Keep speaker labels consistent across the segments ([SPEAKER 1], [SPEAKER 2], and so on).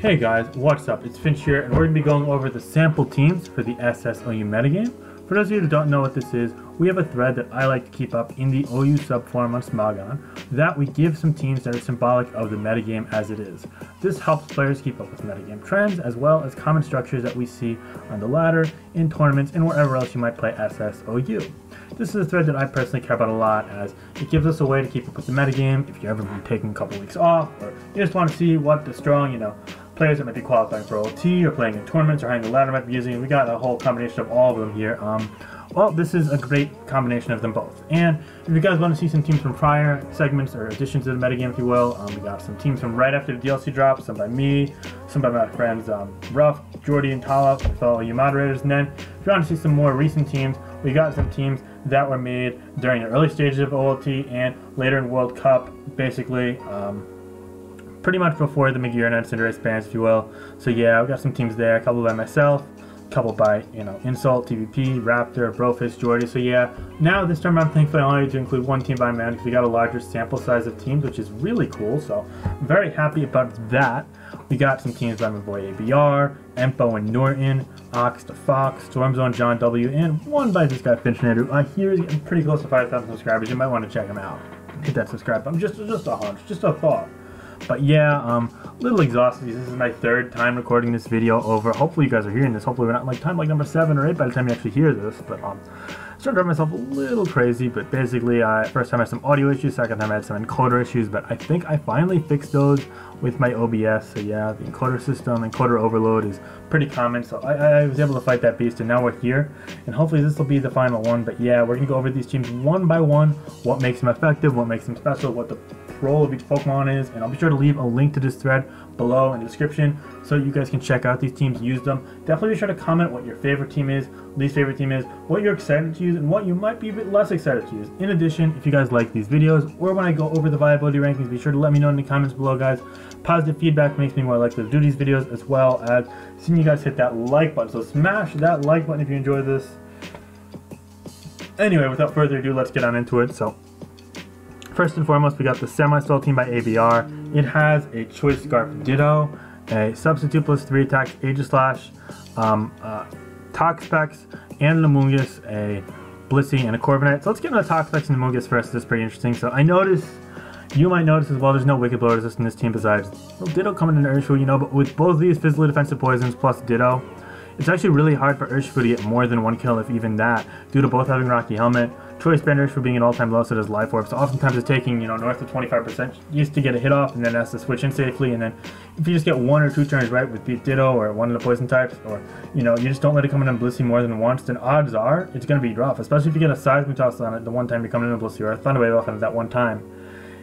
[SPEAKER 1] Hey guys, what's up? It's Finch here, and we're going to be going over the sample teams for the SSOU metagame. For those of you who don't know what this is, we have a thread that I like to keep up in the OU subforum on Smogon that we give some teams that are symbolic of the metagame as it is. This helps players keep up with metagame trends as well as common structures that we see on the ladder, in tournaments, and wherever else you might play SSOU. This is a thread that I personally care about a lot, as it gives us a way to keep up with the metagame if you've ever been taking a couple weeks off, or you just want to see what the strong, players that might be qualifying for OT or playing in tournaments or hanging the ladder might be using. We got a whole combination of all of them here. Well, this is a great combination of them both. And if you guys want to see some teams from prior segments or additions to the metagame, if you will, we got some teams from right after the DLC drop, some by me, some by my friends Ruff, Jordy, and Tala, fellow you moderators. And then if you want to see some more recent teams, we got some teams that were made during the early stages of OLT and later in World Cup, basically. Pretty much before the McGear and Cinderace bans, if you will. So yeah, we got some teams there, a couple by myself, a couple by, Insult, TVP, Raptor, Brofish, Jordy. So yeah, now this time around, thankfully, I only need to include one team by man because we got a larger sample size of teams, which is really cool. So I'm very happy about that. We got some teams by my boy ABR, Empo and Norton, Ox to Fox, Stormzone, John W, and one by this guy Finchinator, who I hear is getting pretty close to 5,000 subscribers. You might want to check him out. Hit that subscribe button. Just a hunch, just a thought. But yeah, a little exhausted. This is my third time recording this video over. Hopefully you guys are hearing this. Hopefully we're not like time like number 7 or 8 by the time you actually hear this. But started to drive myself a little crazy. But basically, first time I had some audio issues. Second time I had some encoder issues. But I think I finally fixed those with my OBS. So yeah, the encoder system, encoder overload is pretty common. So I was able to fight that beast, and now we're here. And hopefully this will be the final one. But yeah, we're gonna go over these teams one by one. What makes them effective? What makes them special? What the role of each Pokemon is, and I'll be sure to leave a link to this thread below in the description so you guys can check out these teams, use them. Definitely be sure to comment what your favorite team is, least favorite team is, what you're excited to use, and what you might be a bit less excited to use. In addition, if you guys like these videos, or when I go over the viability rankings, be sure to let me know in the comments below, guys. Positive feedback makes me more likely to do these videos, as well as seeing you guys hit that like button. So smash that like button if you enjoy this. Anyway, without further ado, let's get on into it. So first and foremost, we got the Semi-Stall team by ABR. It has a Choice Scarf Ditto, a Substitute plus 3 attacks, Aegislash, Toxapex, and an Amoonguss, a Blissey, and a Corviknight. So let's get into the Toxapex and Amoonguss first. This is pretty interesting. So I noticed, you might notice as well, there's no Wicked Blow resist in this team besides Ditto coming into Urshifu, but with both these physically defensive poisons plus Ditto, it's actually really hard for Urshifu to get more than one kill, if even that, due to both having Rocky Helmet, Choice Band Urshifu being an all-time low, so does Life Orb. So oftentimes it's taking, north of 25% used to get a hit off, and then has to switch in safely. And then if you just get 1 or 2 turns right with Ditto or one of the poison types, or you just don't let it come in on Blissey more than once, then odds are it's going to be rough, especially if you get a Seismitoss on it the one time you're coming in on Blissey, or a Thunder Wave off on it that one time.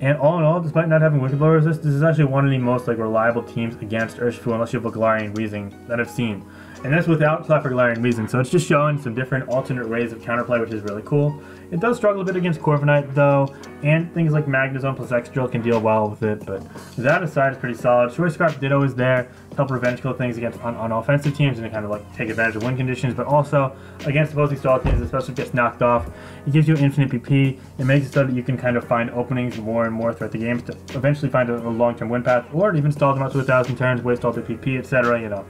[SPEAKER 1] And all in all, despite not having Wicked Blow resist, this is actually one of the most reliable teams against Urshifu, unless you have a Galarian Weezing, that I've seen. And that's without Clefairy Galarian Weezing, so it's just showing some different alternate ways of counterplay, which is really cool. It does struggle a bit against Corviknight though, and things like Magnezone plus X-Drill can deal well with it, but that aside is pretty solid. Choice Scarf Ditto is there to help revenge kill things against on offensive teams and to kind of take advantage of win conditions, but also against opposing stall teams, especially if it gets knocked off. It gives you infinite PP. It makes it so that you can kind of find openings more and more throughout the games to eventually find a long-term win path, or even stall them up to 1,000 turns, waste all the PP, etc.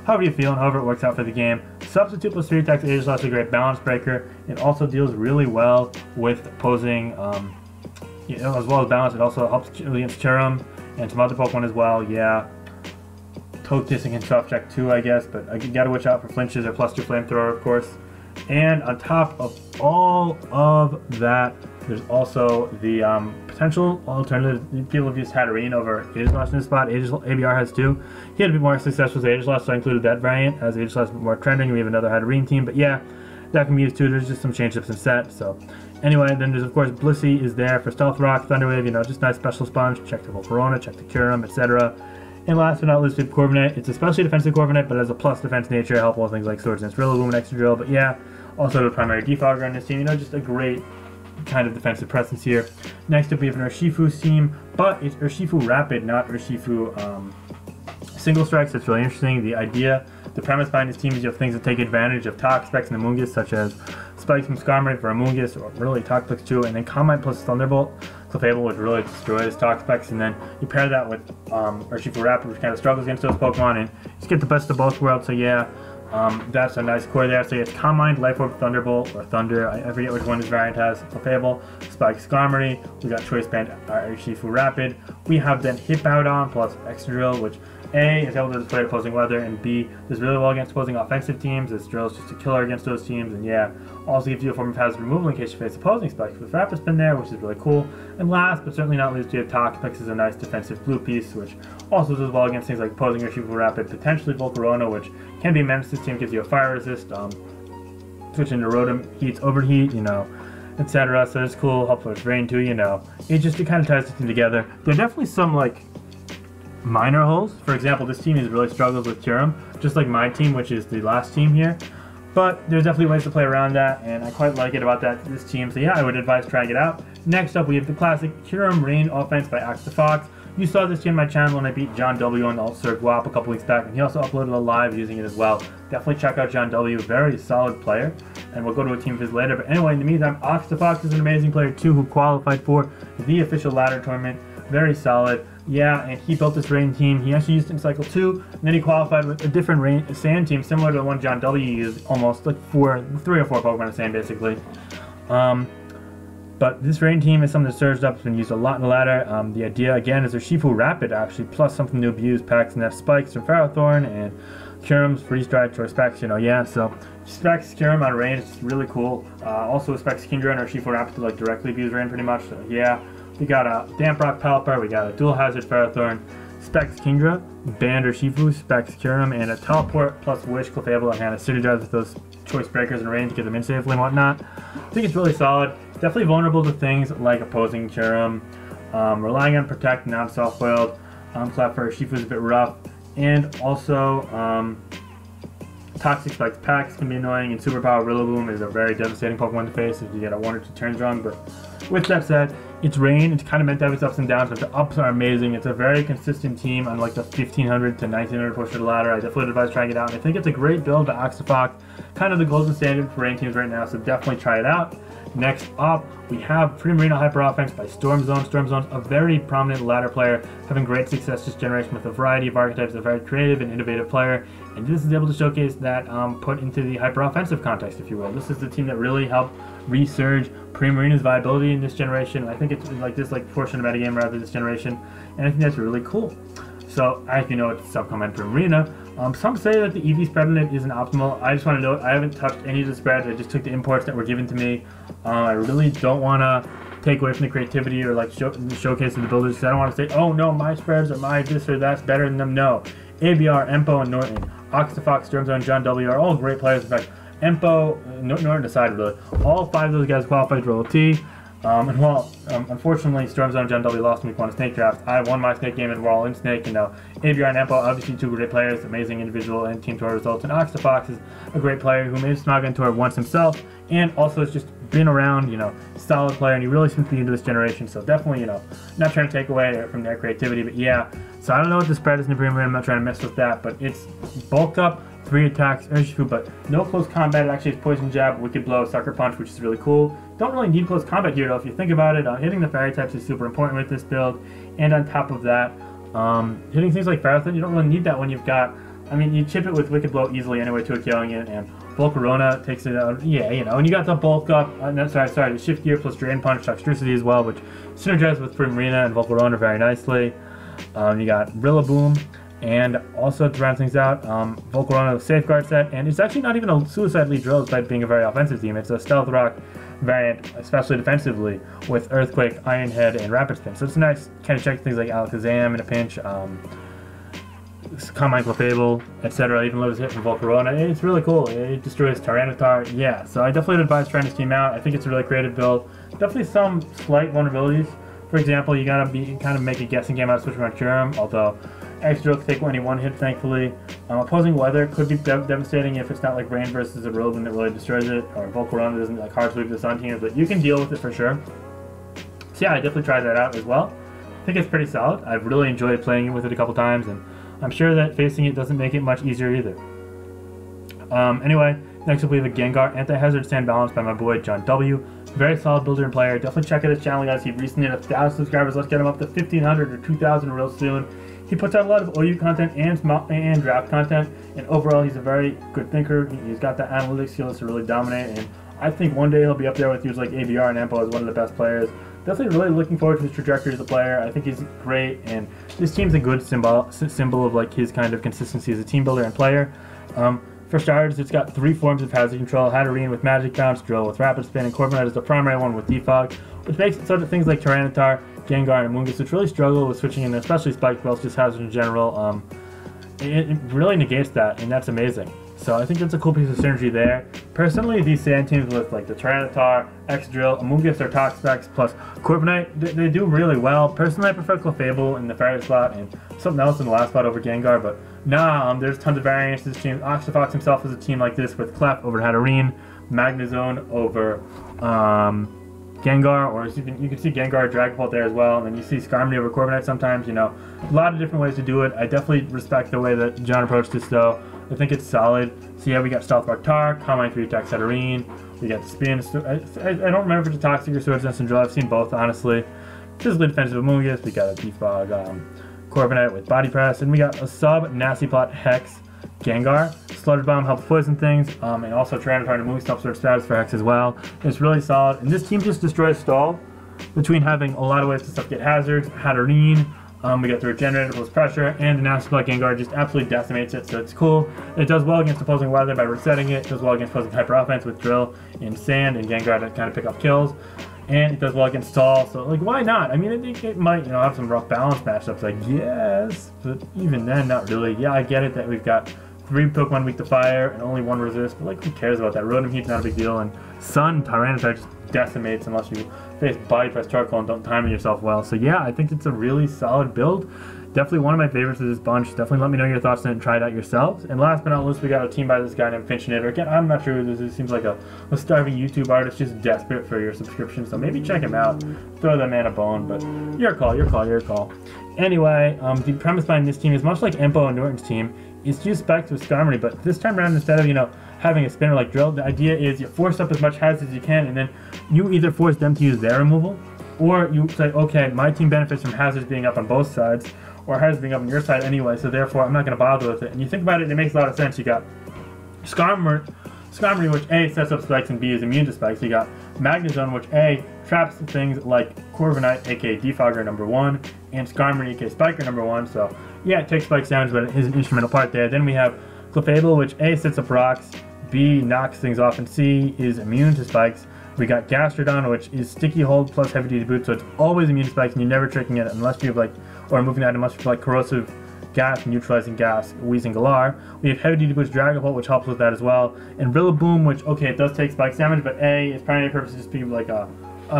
[SPEAKER 1] However you feel and however it works out for the game. Substitute plus 3 attacks Aegislash is a great balance breaker. It also deals really well with opposing, as well as balance. It also helps against Cherum and some other Pokemon as well. Yeah, Togekiss can soft check too, I guess, but you gotta watch out for flinches or +2 flamethrower, of course. And on top of all of that, there's also the potential alternative. People have used Hatterene over Aegislash in this spot. ABR has too. He had a bit more success with Aegislash, so I included that variant as Aegislash is more trending. We have another Hatterene team, but yeah, that can be used too. There's just some change ups in set. So anyway, then there's of course Blissey is there for Stealth Rock, Thunder Wave, just nice special sponge. Check the Volcarona, check the Kyurem, etc. And last but not least, we have Corviknight. It's especially defensive Corviknight, but it has a plus defense nature, help all things like Swords and Rillaboom and Extra Drill. But yeah, also the primary defogger on this team. Just a great kind of defensive presence here. Next up we have an Urshifu team, but it's Urshifu Rapid, not Urshifu Single Strikes. That's really interesting. The premise behind this team is you have things that take advantage of Toxapex and Amoonguss, such as Spikes from Skarmory for Amoonguss, or really Toxapex too, and then Calm Mind plus Thunderbolt, Clefable, which really destroys Toxapex, and then you pair that with Urshifu Rapid, which kind of struggles against those Pokemon, and just get the best of both worlds. So yeah, that's a nice core there. So it's Calm Mind, Life Orb, Thunderbolt, or Thunder. I forget which one this variant has. Clefable, Spike, Skarmory. We got Choice Band, Urshifu Rapid. We have then Hippowdon plus Excadrill, which A is able to display opposing weather, and B does really well against opposing offensive teams. This drill is just a killer against those teams, and yeah, also gives you a form of hazard removal in case you face opposing Spikes with Rapid Spin there, which is really cool. And last but certainly not least, you have Toxapex as a nice defensive blue piece, which also does well against things like opposing Urshifu Rapid, potentially Volcarona, which can be a menace. This team gives you a fire resist, switch into Rotom, heats, overheat, you know, etc. So it's cool. Hopefully it's rain too, you know. It kind of ties the team together. There are definitely some like minor holes. For example, this team has really struggled with Kyurem, just like my team, which is the last team here. But there's definitely ways to play around that, and I quite like it about this team. So yeah, I would advise trying it out. Next up, we have the classic Kyurem Rain offense by Axe the Fox. You saw this team on my channel when I beat John W on the All-Star Guap a couple weeks back, and he also uploaded a live using it as well. Definitely check out John W, very solid player, and we'll go to a team of his later. But anyway, in the meantime, Axe the Fox is an amazing player too, who qualified for the official ladder tournament. Very solid. Yeah, and he built this rain team. He actually used it in Cycle 2, and then he qualified with a different sand team, similar to the one John W used, almost like 3 or 4 Pokemon the same, basically. But this rain team is something that surged up. It's been used a lot in the ladder. The idea, again, is Urshifu Rapid, actually, plus something to abuse packs and have Spikes from Ferrothorn, and Kyurem's Freeze Drive, Choice Specs, you know, yeah, so Specs Kyurem on rain is really cool. Also Specs Kingdra and Urshifu Rapid to like directly abuse rain pretty much, so yeah. We got a Damp Rock Pelipper, we got a Dual Hazard Ferrothorn, Specs Kingdra, Band Urshifu, Specs Kyurem, and a Teleport plus Wish Clefable, and kind of synergize with those Choice Breakers and rain to get them in safely and whatnot. I think it's really solid. Definitely vulnerable to things like opposing Kyurem, relying on Protect, not soft-boiled. Clap for Urshifu is a bit rough, and also Toxic Spikes packs can be annoying, and Superpower Rillaboom is a very devastating Pokemon to face if you get a 1 or 2 turns wrong. But with that said, it's rain. It's kind of meant to have its ups and downs, but the ups are amazing. It's a very consistent team on like the 1500 to 1900 push of the ladder. I definitely advise trying it out, and I think it's a great build to Axe the Fox, kind of the golden standard for rain teams right now, so definitely try it out. Next up, we have Primarina Hyper Offense by Storm Zone. Storm Zone's a very prominent ladder player, having great success this generation with a variety of archetypes, a very creative and innovative player, and this is able to showcase that put into the hyper offensive context, if you will. This is the team that really helped resurge Primarina's viability in this generation. I think it's like this portion of metagame rather this generation, and I think that's really cool. So, as you know, it's subcomment Primarina. Some say that the EV spread on it isn't optimal. I just want to note, I haven't touched any of the spreads. I just took the imports that were given to me. I really don't want to take away from the creativity or like showcase of the builders, because I don't want to say, oh no, my spreads or my this or that's better than them. No. ABR, Empo, and Norton, Axe the Fox, Storm Zone, John W are all great players. In fact, Empo, Norton aside, really, all 5 of those guys qualified for LT. And while, unfortunately, Storm Zone and John W lost in week 1 of Snake Draft, I won my Snake game and we're all in Snake, and now ABR and Empo, obviously 2 great players, amazing individual and team tour results, and Axe the Fox is a great player who made Smogon Tour once himself, and also has just been around, you know, solid player, and he really seems to be into this generation, so definitely, you know, not trying to take away from their creativity, but yeah, so I don't know what the spread is in the Premier, I'm not trying to mess with that, but it's bulked up, 3 attacks, Urshifu, but no close combat. It actually has Poison Jab, Wicked Blow, Sucker Punch, which is really cool. Don't really need close combat here though, if you think about it. Hitting the fairy types is super important with this build, and on top of that, hitting things like Ferrothorn, you don't really need that when you've got, I mean, you chip it with Wicked Blow easily anyway to a killing it, and Volcarona takes it out, yeah, you know, and you got the bulk up, the Shift Gear plus Drain Punch, Toxtricity as well, which synergizes with Primarina and Volcarona very nicely. You got Rillaboom, and also to round things out, Volcarona with Safeguard set, and it's actually not even a Suicide Lead drill despite being a very offensive team. It's a Stealth Rock variant, especially defensively, with Earthquake, Iron Head, and Rapid Spin. So it's nice kind of check things like Alakazam in a pinch, Calm Mind Clefable, etc. Even though it's hit from Volcarona, it's really cool. It destroys Tyranitar, yeah. So I definitely advise trying this team out. I think it's a really creative build. Definitely some slight vulnerabilities. For example, you gotta kind of make a guessing game out of switching around Kyurem, although Excadrill can take any one hit, thankfully. Opposing weather could be devastating if it's not like rain versus a Rillaboom that really destroys it, or Volcarona doesn't like hard sweep the Sun teams, but you can deal with it for sure. So yeah, I definitely tried that out as well. I think it's pretty solid. I've really enjoyed playing with it a couple times, and I'm sure that facing it doesn't make it much easier either. Anyway, Next up we have a Gengar Anti-Hazard Stand Balance by my boy John W. Very solid builder and player. Definitely check out his channel, guys. He recently had 1,000 subscribers. Let's get him up to 1,500 or 2,000 real soon. He puts out a lot of OU content and draft content, and overall he's a very good thinker. He's got the analytics skills to really dominate, and I think one day he'll be up there with dudes like ABR and Empo as one of the best players. Definitely really looking forward to his trajectory as a player. I think he's great, and this team's a good symbol of like his kind of consistency as a team builder and player. For starters, it's got 3 forms of hazard control: Hatterene with Magic Bounce, Drill with Rapid Spin, and Corviknight is the primary one with Defog, which makes it so that things like Tyranitar, Gengar, and Amoonguss, which really struggle with switching in, especially Spike, but also just hazard in general. It really negates that, and that's amazing. So I think that's a cool piece of synergy there. Personally, these sand teams with like the Tyranitar, X-Drill, Amoonguss, or Toxapex, plus Corviknight, they do really well. Personally, I prefer Clefable in the fairy slot and something else in the last spot over Gengar, but nah, there's tons of variance to this team. Oxyfox himself is a team like this with Clef over Hatterene, Magnezone over Gengar, or you can see Gengar Dragapult there as well, and then you see Skarmory over Corviknight sometimes, you know. A lot of different ways to do it. I definitely respect the way that John approached this though. I think it's solid. So yeah, we got Stealth Rock Tar, Calm Mind 3 attack Hatterene, we got the Spin, I don't remember if it's a Toxic or Swords Dance and Drill. I've seen both, honestly. Physically defensive Amoonguss, we got a Defog Corviknight with Body Press, and we got a sub Nasty Plot Hex Gengar. Sludge Bomb helps poison things, and also Tyranitar and Amoonguss helps sort status for Hex as well. It's really solid, and this team just destroys stall between having a lot of ways to stuff get hazards. Hatterene, we got the Regenerator plus Pressure, and the Nasty Plot Gengar just absolutely decimates it, so it's cool. It does well against opposing weather by resetting it. It does well against opposing hyper offense with Drill and Sand and Gengar to kind of pick up kills. And it does well against Stall, so like why not? I mean, I think it might, you know, have some rough balance matchups, I guess, but even then, not really. Yeah, I get it that we've got 3 Pokemon weak to fire and only 1 resist, but like who cares about that? Rotom Heat's not a big deal, and Sun Tyranitar just decimates unless you face Body Press Charcoal and don't time yourself well. So yeah, I think it's a really solid build. Definitely one of my favorites of this bunch. Definitely let me know your thoughts on it and try it out yourselves. And last but not least, we got a team by this guy named Finchinator. Again, I'm not sure who this is. He seems like a starving YouTube artist just desperate for your subscription. So maybe check him out. Throw that man a bone, but your call, your call, your call. Anyway, the premise behind this team is much like Empo and Norton's team. It's just Specs with Skarmory, but this time around, instead of, you know, having a spinner like Drill, the idea is you force up as much hazards as you can, and then you either force them to use their removal, or you say, okay, my team benefits from hazards being up on both sides, or hazards being up on your side anyway, so therefore I'm not going to bother with it. And you think about it, it makes a lot of sense. You got Skarmory, which A, sets up spikes and B, is immune to spikes. You got Magnezone, which A, traps things like Corviknight, aka Defogger #1, and Skarmory, aka Spiker #1, so yeah, it takes spikes damage, but it is an instrumental part there. Then we have Clefable, which A, sets up rocks, B, knocks things off, and C, is immune to spikes. We got Gastrodon, which is Sticky Hold plus Heavy Duty Boot, so it's always immune to spikes, and you're never tricking it unless you have like, or removing that unless you have like Corrosive Gas, Neutralizing Gas, Weezing Galar. We have Heavy Duty Boot's Dragapult, which helps with that as well. And Rillaboom, which, okay, it does take spikes damage, but A, its primary purpose is just be like a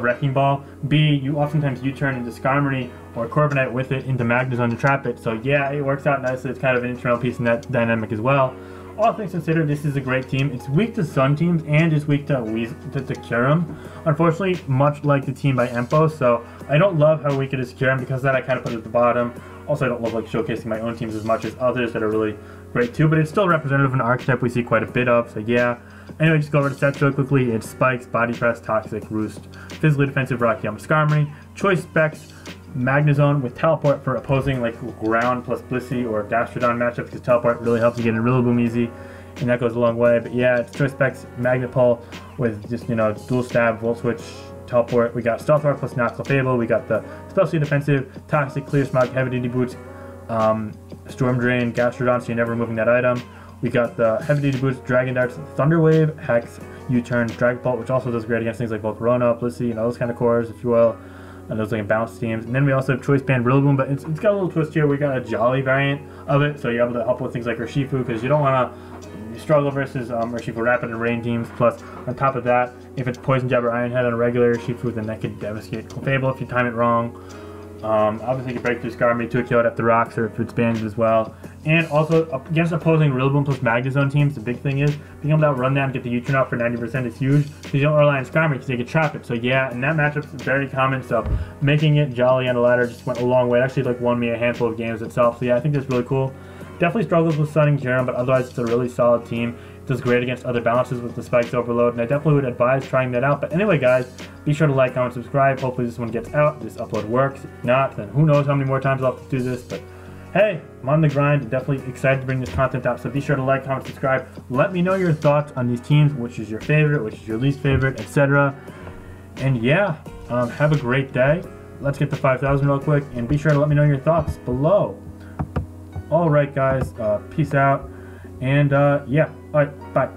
[SPEAKER 1] Wrecking Ball. B, you oftentimes U-turn into Skarmory or Corviknight with it into Magnezone to trap it. So yeah, it works out nicely. It's kind of an internal piece in that dynamic as well. All things considered, this is a great team. It's weak to Sun teams and it's weak to Kyurem. Unfortunately, much like the team by Empo, so I don't love how weak it is to Kyurem. Because of that, I kind of put it at the bottom. Also, I don't love like showcasing my own teams as much as others that are really great too, but it's still representative of an archetype we see quite a bit of, so yeah. Anyway, just go over the stats really quickly. It's Spikes, Body Press, Toxic, Roost, Physically Defensive, Rocky Elm, Skarmory, Choice Specs, Magnezone with Teleport for opposing like Ground plus Blissey or Gastrodon matchups, because Teleport really helps you get in Rillaboom easy, and that goes a long way. But yeah, it's Choice Specs, Magnapole with just, you know, Dual Stab, Volt Switch, Teleport. We got Stealth Rock plus Knock Clefable. We got the Specially Defensive, Toxic, Clear Smog, Heavy Duty Boots, Storm Drain, Gastrodon, so you're never removing that item. We got the Heavy Duty Boots, Dragon Darts, Thunder Wave, Hex, U-Turn, Dragapult, which also does great against things like both Rona, Blissey, and those kind of cores, if you will. And those like bounce teams. And then we also have Choice Band Rillaboom, but it's got a little twist here. We got a Jolly variant of it, so you're able to help with things like Urshifu, because you don't want to struggle versus Urshifu Rapid and Rain teams. Plus, on top of that, if it's Poison Jab or Iron Head on a regular Urshifu, then that could devastate Clefable if you time it wrong. Obviously, you can break through Skarmory to kill it after rocks, or if it's banded as well. And also, against opposing Rillaboom plus Magnezone teams, the big thing is being able to outrun that and get the U-turn off for 90% is huge, because you don't rely on Skarmory because they can trap it. So yeah, and that matchup is very common, so making it Jolly on the ladder just went a long way. It actually like won me a handful of games itself, so yeah, I think that's really cool. Definitely struggles with stunning Jerem, but otherwise it's a really solid team. It does great against other balances with the Spikes Overload, and I definitely would advise trying that out. But anyway, guys, be sure to like, comment, subscribe. Hopefully this one gets out, this upload works. If not, then who knows how many more times I'll have to do this. But hey, I'm on the grind. I'm definitely excited to bring this content out. So be sure to like, comment, subscribe. Let me know your thoughts on these teams, which is your favorite, which is your least favorite, etc. And yeah, have a great day. Let's get to 5,000 real quick, and be sure to let me know your thoughts below. All right, guys, peace out, and yeah, all right, bye.